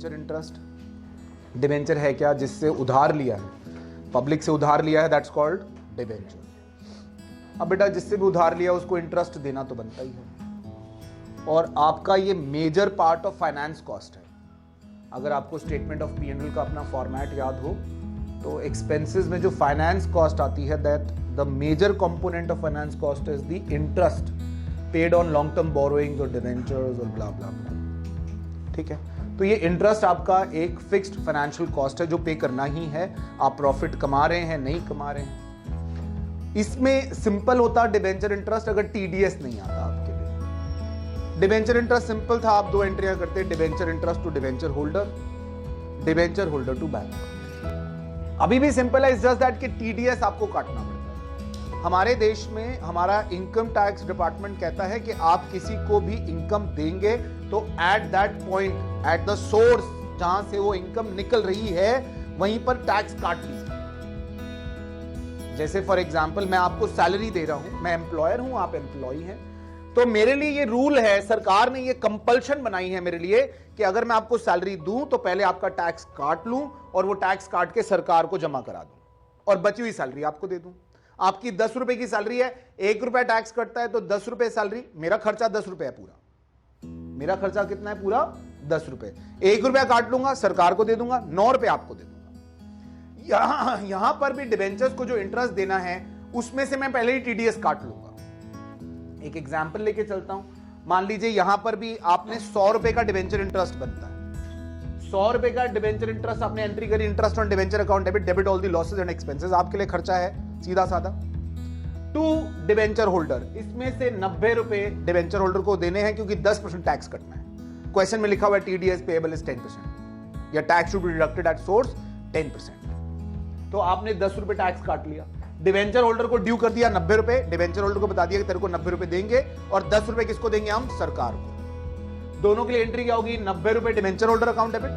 Debenture interest. Debenture है क्या? जिससे उधार लिया है, पब्लिक से उधार लिया है, दैट्स कॉल्ड डिबेंचर। अब बेटा जिससे भी उधार लिया उसको इंटरेस्ट देना तो बनता ही है, और आपका ये major part of finance cost है। अगर आपको स्टेटमेंट ऑफ P&L का अपना फॉर्मेट याद हो तो एक्सपेंसेस में जो फाइनेंस कॉस्ट आती है, that the major component of finance cost is the interest paid on long term borrowings और डिबेंचर्स और ब्ला ब्ला ब्ला। ठीक है, तो ये इंटरेस्ट आपका एक फिक्स्ड फाइनेंशियल कॉस्ट है जो पे करना ही है। आप प्रॉफिट कमा रहे हैं नहीं कमा रहे हैं। इसमें सिंपल होता डिबेंचर इंटरेस्ट अगर TDS नहीं आता आपके लिए। डिबेंचर इंटरेस्ट सिंपल था, आप दो एंट्रियां करते, debenture interest to debenture holder, debenture holder to bank. अभी भी सिंपल है, इट्स जस्ट दैट कि TDS आपको काटना पड़ता है। हमारे देश में हमारा इनकम टैक्स डिपार्टमेंट कहता है कि आप किसी को भी इनकम देंगे तो at that point, at the source जहां से वो इनकम निकल रही है वहीं पर टैक्स काट लीजिए। जैसे फॉर एग्जाम्पल मैं आपको सैलरी दे रहा हूं, मैं एम्प्लॉयर हूं, आप एम्प्लॉय हैं, तो मेरे लिए ये रूल है, सरकार ने ये कंपल्शन बनाई है मेरे लिए कि अगर मैं आपको सैलरी दूं तो पहले आपका टैक्स काट लूं और वो टैक्स काट के सरकार को जमा करा दूं और बची हुई सैलरी आपको दे दूं। आपकी 10 रुपए की सैलरी है, 1 रुपया टैक्स कटता है तो 10 रुपए सैलरी, मेरा खर्चा 10 रुपए है पूरा। मेरा खर्चा कितना है पूरा? 10 रुपए। 1 रुपया काट लूंगा, सरकार को दे दूंगा, 9 रुपए आपको दे दूंगा। यहां पर भी डिबेंचर्स को जो इंटरेस्ट देना है उसमें से मैं पहले ही TDS काट लूंगा। एक एग्जांपल लेके चलता हूं, मान लीजिए यहां पर भी आपने 100 रुपए का डिबेंचर इंटरेस्ट बनता है। 100 रुपए का डिबेंचर इंटरेस्ट आपने एंट्री करी, interest on debenture account debit, debit all the losses and expenses, आपके लिए खर्चा है सीधा साधा। टू डिबेंचर होल्डर, इसमें से 90 रुपए डिबेंचर होल्डर को देने हैं क्योंकि 10% टैक्स कटना है। क्वेश्चन में लिखा हुआ है TDS पेएबल इज 10%, या tax should be deducted at source 10%। तो आपने 10 रुपए टैक्स काट लिया, डिबेंचर होल्डर को ड्यू कर दिया 90 रुपए, डिबेंचर होल्डर को बता दिया कि तेरे को 90 रुपए देंगे और 10 रुपए किसको देंगे हम? सरकार को। दोनों के लिए एंट्री क्या होगी? 90 रुपए debenture holder account debit,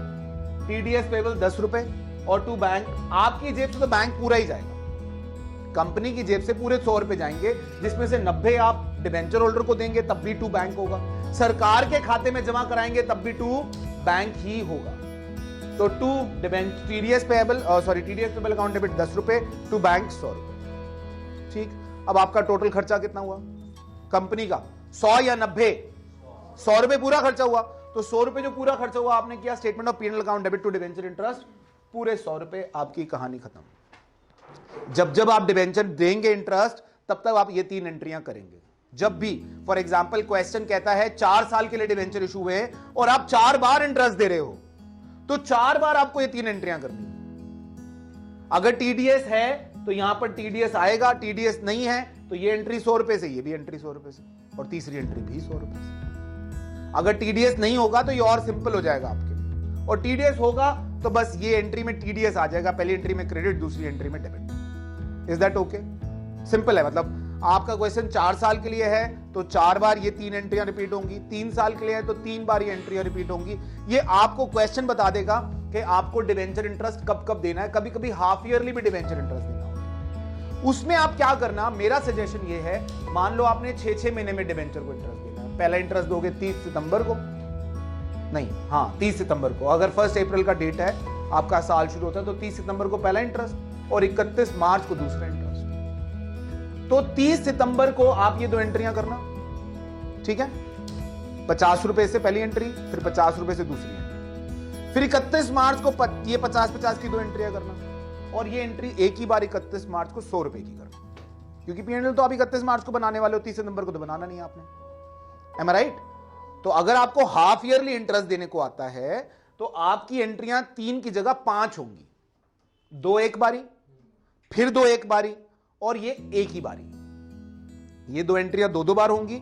TDS payable 10 रुपए, और टू बैंक, आपकी जेब से तो बैंक पूरा ही जाएगा, कंपनी की जेब से पूरे 100 रुपए जाएंगे, जिसमें से 90 आप डिबेंचर होल्डर को देंगे तब भी टू बैंक होगा, सरकार के खाते में जमा कराएंगे तब भी टू बैंक ही होगा। तो to TDS payable account debit 10 रुपए, टू बैंक 100 रुपए। ठीक, अब आपका टोटल खर्चा कितना हुआ कंपनी का? 100 या 90? 100 रुपए पूरा खर्चा हुआ। तो 100 रुपए जो पूरा खर्चा हुआ आपने किया statement of P&L account debit to debenture interest, पूरे 100 रुपए, आपकी कहानी खत्म। जब जब आप डिबेंचर देंगे इंटरेस्ट तब तक आप ये 3 एंट्रियां करेंगे। जब भी फॉर एग्जांपल क्वेश्चन कहता है 4 साल के लिए डिबेंचर इशू हुए और आप 4 बार इंटरेस्ट दे रहे हो, तो 4 बार आपको ये 3 एंट्रियां करनी है। अगर TDS है तो यहां पर TDS आएगा, TDS नहीं है तो ये एंट्री 100 रुपए से, ये भी एंट्री 100 रुपए से, और तीसरी एंट्री भी 100 रुपए से। अगर TDS नहीं होगा तो ये और सिंपल हो जाएगा आपके लिए, और TDS होगा तो बस ये एंट्री में TDS आ जाएगा, पहली एंट्री में क्रेडिट, दूसरी एंट्री में debit. Is that okay? Simple है, मतलब आपका क्वेश्चन 4 साल के लिए है तो 4 बार ये 3 एंट्रियां रिपीट होंगी, 3 साल के लिए है तो 3 बार ये एंट्रियां रिपीट होंगी। ये आपको क्वेश्चन बता देगा कि आपको डिबेंचर इंटरेस्ट कब कब देना है। कभी कभी हाफ ईयरली भी डिबेंचर इंटरेस्ट देना होता है। उसमें आप क्या करना, मेरा सजेशन ये है, मान लो आपने 6-6 महीने में डिबेंचर को इंटरेस्ट देना है। पहला इंटरेस्ट दोगे 30 सितंबर को, नहीं हाँ 30 सितंबर को, अगर 1 अप्रैल का डेट है आपका साल शुरू होता है तो 30 सितंबर को पहला इंटरेस्ट और 31 मार्च को दूसरा इंटरेस्ट। तो 30 सितंबर को आप ये 2 एंट्रियां करना, ठीक है? 50 रुपए से पहली एंट्री, फिर 50 रुपए से दूसरी एंट्री, फिर 31 मार्च को ये 50-50 की 2 एंट्रियां करना, और ये एंट्री एक ही बार 31 मार्च को 100 रुपए की करना, क्योंकि P&L तो आप 31 मार्च को बनाने वाले हो, 30 सितंबर को तो बनाना नहीं आपने। एम आई राइट? तो अगर आपको हाफ ईयरली इंटरेस्ट देने को आता है तो आपकी एंट्रियां 3 की जगह 5 होंगी, 2 एक बारी, फिर 2 एक बारी, और ये एक ही बारी। ये 2 एंट्रियां 2-2 बार होंगी,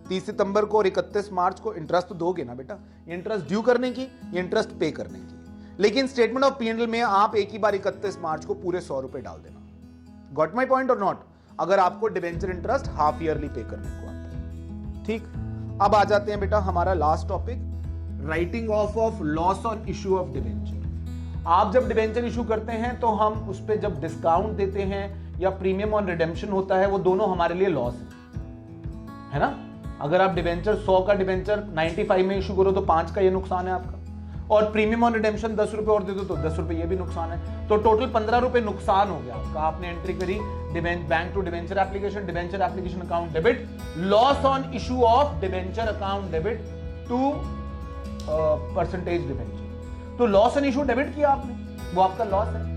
30 सितंबर को और 31 मार्च को। इंटरेस्ट तो दोगे ना बेटा, ये इंटरेस्ट ड्यू करने की, ये इंटरेस्ट पे करने की। लेकिन स्टेटमेंट ऑफ P&L में आप एक ही बार 31 मार्च को पूरे 100 रुपए डाल देना। गॉट माई पॉइंट और नॉट? अगर आपको डिबेंचर इंटरेस्ट हाफ ईयरली पे करने को आता है। ठीक, अब आ जाते हैं बेटा हमारा last topic, writing of loss on issue of debenture. आप जब डिबेंचर इशू करते हैं तो हम उस पर जब डिस्काउंट देते हैं या प्रीमियम ऑन रिडेम्पशन होता है, वो दोनों हमारे लिए लॉस है ना? अगर आप डिबेंचर 100 का डिबेंचर 95 में इशू करो तो 5 का ये नुकसान है आपका, और प्रीमियम ऑन रिडेम्पशन 10 रुपए और दे दो तो 10 रुपए ये भी नुकसान है, तो टोटल 15 रुपए नुकसान हो गया आपका। आपने एंट्री करी bank to debenture application account debit, loss on issue of debenture account debit two percentage debenture, तो लॉस ऑन इशू डेबिट किया आपने, वो आपका लॉस है।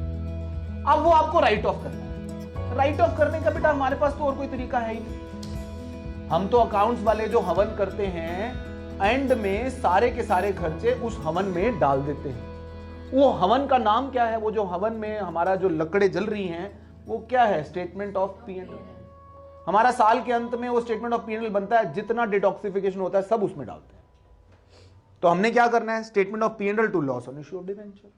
अब वो आपको राइट ऑफ करना है। राइट ऑफ करने का बेटा हमारे पास तो और कोई तरीका है ही नहीं। हम तो अकाउंट्स वाले जो हवन करते हैं एंड में सारे के सारे खर्चे उस हवन में डाल देते हैं। वो हवन का नाम क्या है? वो जो हवन में हमारा जो लकड़े जल रही हैं वो क्या है? Statement of P&L। हमारा साल के अंत में वो स्टेटमेंट ऑफ P&L बनता है, जितना डिटॉक्सिफिकेशन होता है सब उसमें डालते हैं। तो हमने क्या करना है? Statement of P&L to loss on issue of debenture.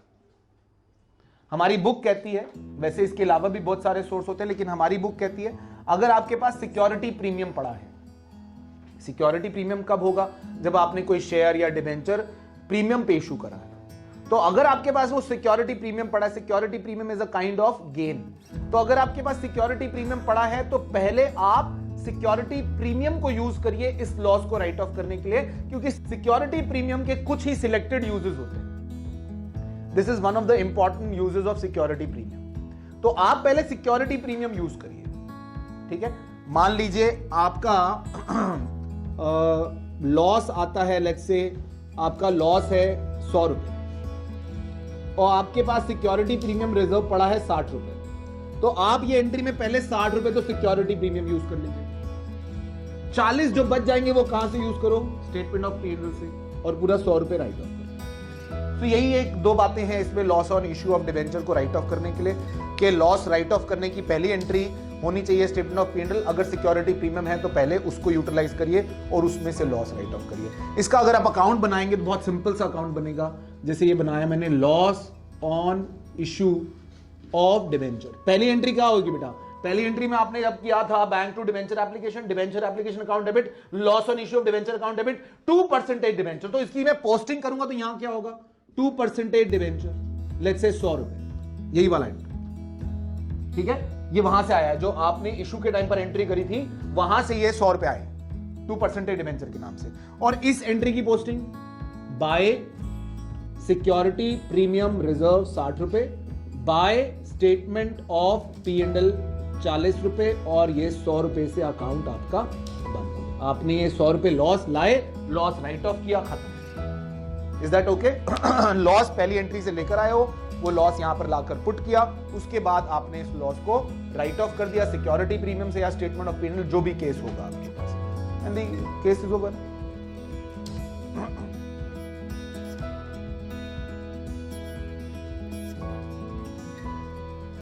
हमारी बुक कहती है, वैसे इसके अलावा भी बहुत सारे सोर्स होते हैं, लेकिन हमारी बुक कहती है अगर आपके पास सिक्योरिटी प्रीमियम पड़ा है, सिक्योरिटी प्रीमियम कब होगा? जब आपने कोई शेयर या डिबेंचर प्रीमियम पे इशू करा है। तो अगर आपके पास वो सिक्योरिटी प्रीमियम पड़ा है, security premium is a kind of gain, तो अगर आपके पास सिक्योरिटी प्रीमियम पड़ा है तो पहले आप सिक्योरिटी प्रीमियम को यूज करिए इस लॉस को राइट ऑफ करने के लिए, क्योंकि सिक्योरिटी प्रीमियम के कुछ ही सिलेक्टेड यूजेस होते हैं। This is one of the important uses of security premium. तो आप पहले सिक्योरिटी प्रीमियम यूज करिए, ठीक है। मान लीजिए आपका लॉस आता है, लेट्स से आपका लॉस है 100 रुपए और आपके पास सिक्योरिटी प्रीमियम रिजर्व पड़ा है 60 रुपए, तो आप ये एंट्री में पहले 60 रुपए तो सिक्योरिटी प्रीमियम यूज कर लीजिए। 40 जो बच जाएंगे वो कहां से यूज करो? स्टेटमेंट ऑफ P&L से, और पूरा 100 रुपए राइट ऑफ करो। तो यही एक दो बातें हैं इसमें loss on issue of debenture को राइट ऑफ करने के लिए, कि लॉस राइट ऑफ करने की पहली एंट्री होनी चाहिए स्टेटमेंट ऑफ P&L। अगर सिक्योरिटी प्रीमियम है तो पहले उसको यूटिलाइज करिए और उसमें से लॉस राइट ऑफ करिए। इसका अगर आप अकाउंट बनाएंगे तो बहुत सिंपल सा अकाउंट बनेगा, जैसे ये बनाया मैंने, loss on issue of debenture. पहली एंट्री क्या होगी बेटा? पहली एंट्री में आपने जब किया था bank to debenture application account debit, loss on issue of debenture account debit 2% debenture. तो इसकी मैं पोस्टिंग करूंगा तो यहां क्या होगा? 2% डिबेंचर, लेट्स से 100 रुपए, यही वाला एंट्री, ठीक है। ये वहां से आया है, जो आपने इशू के टाइम पर एंट्री करी थी वहां से ये 100 रुपए आए 2% डिबेंचर के नाम से। और इस एंट्री की posting bye security premium reserve 60 रुपए, बाय स्टेटमेंट ऑफ P&L 40 रुपए, और ये 100 रुपए से अकाउंट आपका बंद। आपने ये 100 रुपए लॉस लाए, लॉस राइट ऑफ किया, खत्म। Is that okay? लॉस पहली एंट्री से लेकर आए हो, वो लॉस यहां पर लाकर पुट किया, उसके बाद आपने इस लॉस को राइट ऑफ कर दिया सिक्योरिटी प्रीमियम से या स्टेटमेंट ऑफ P&L, जो भी केस होगा आपके पास, and the case is over.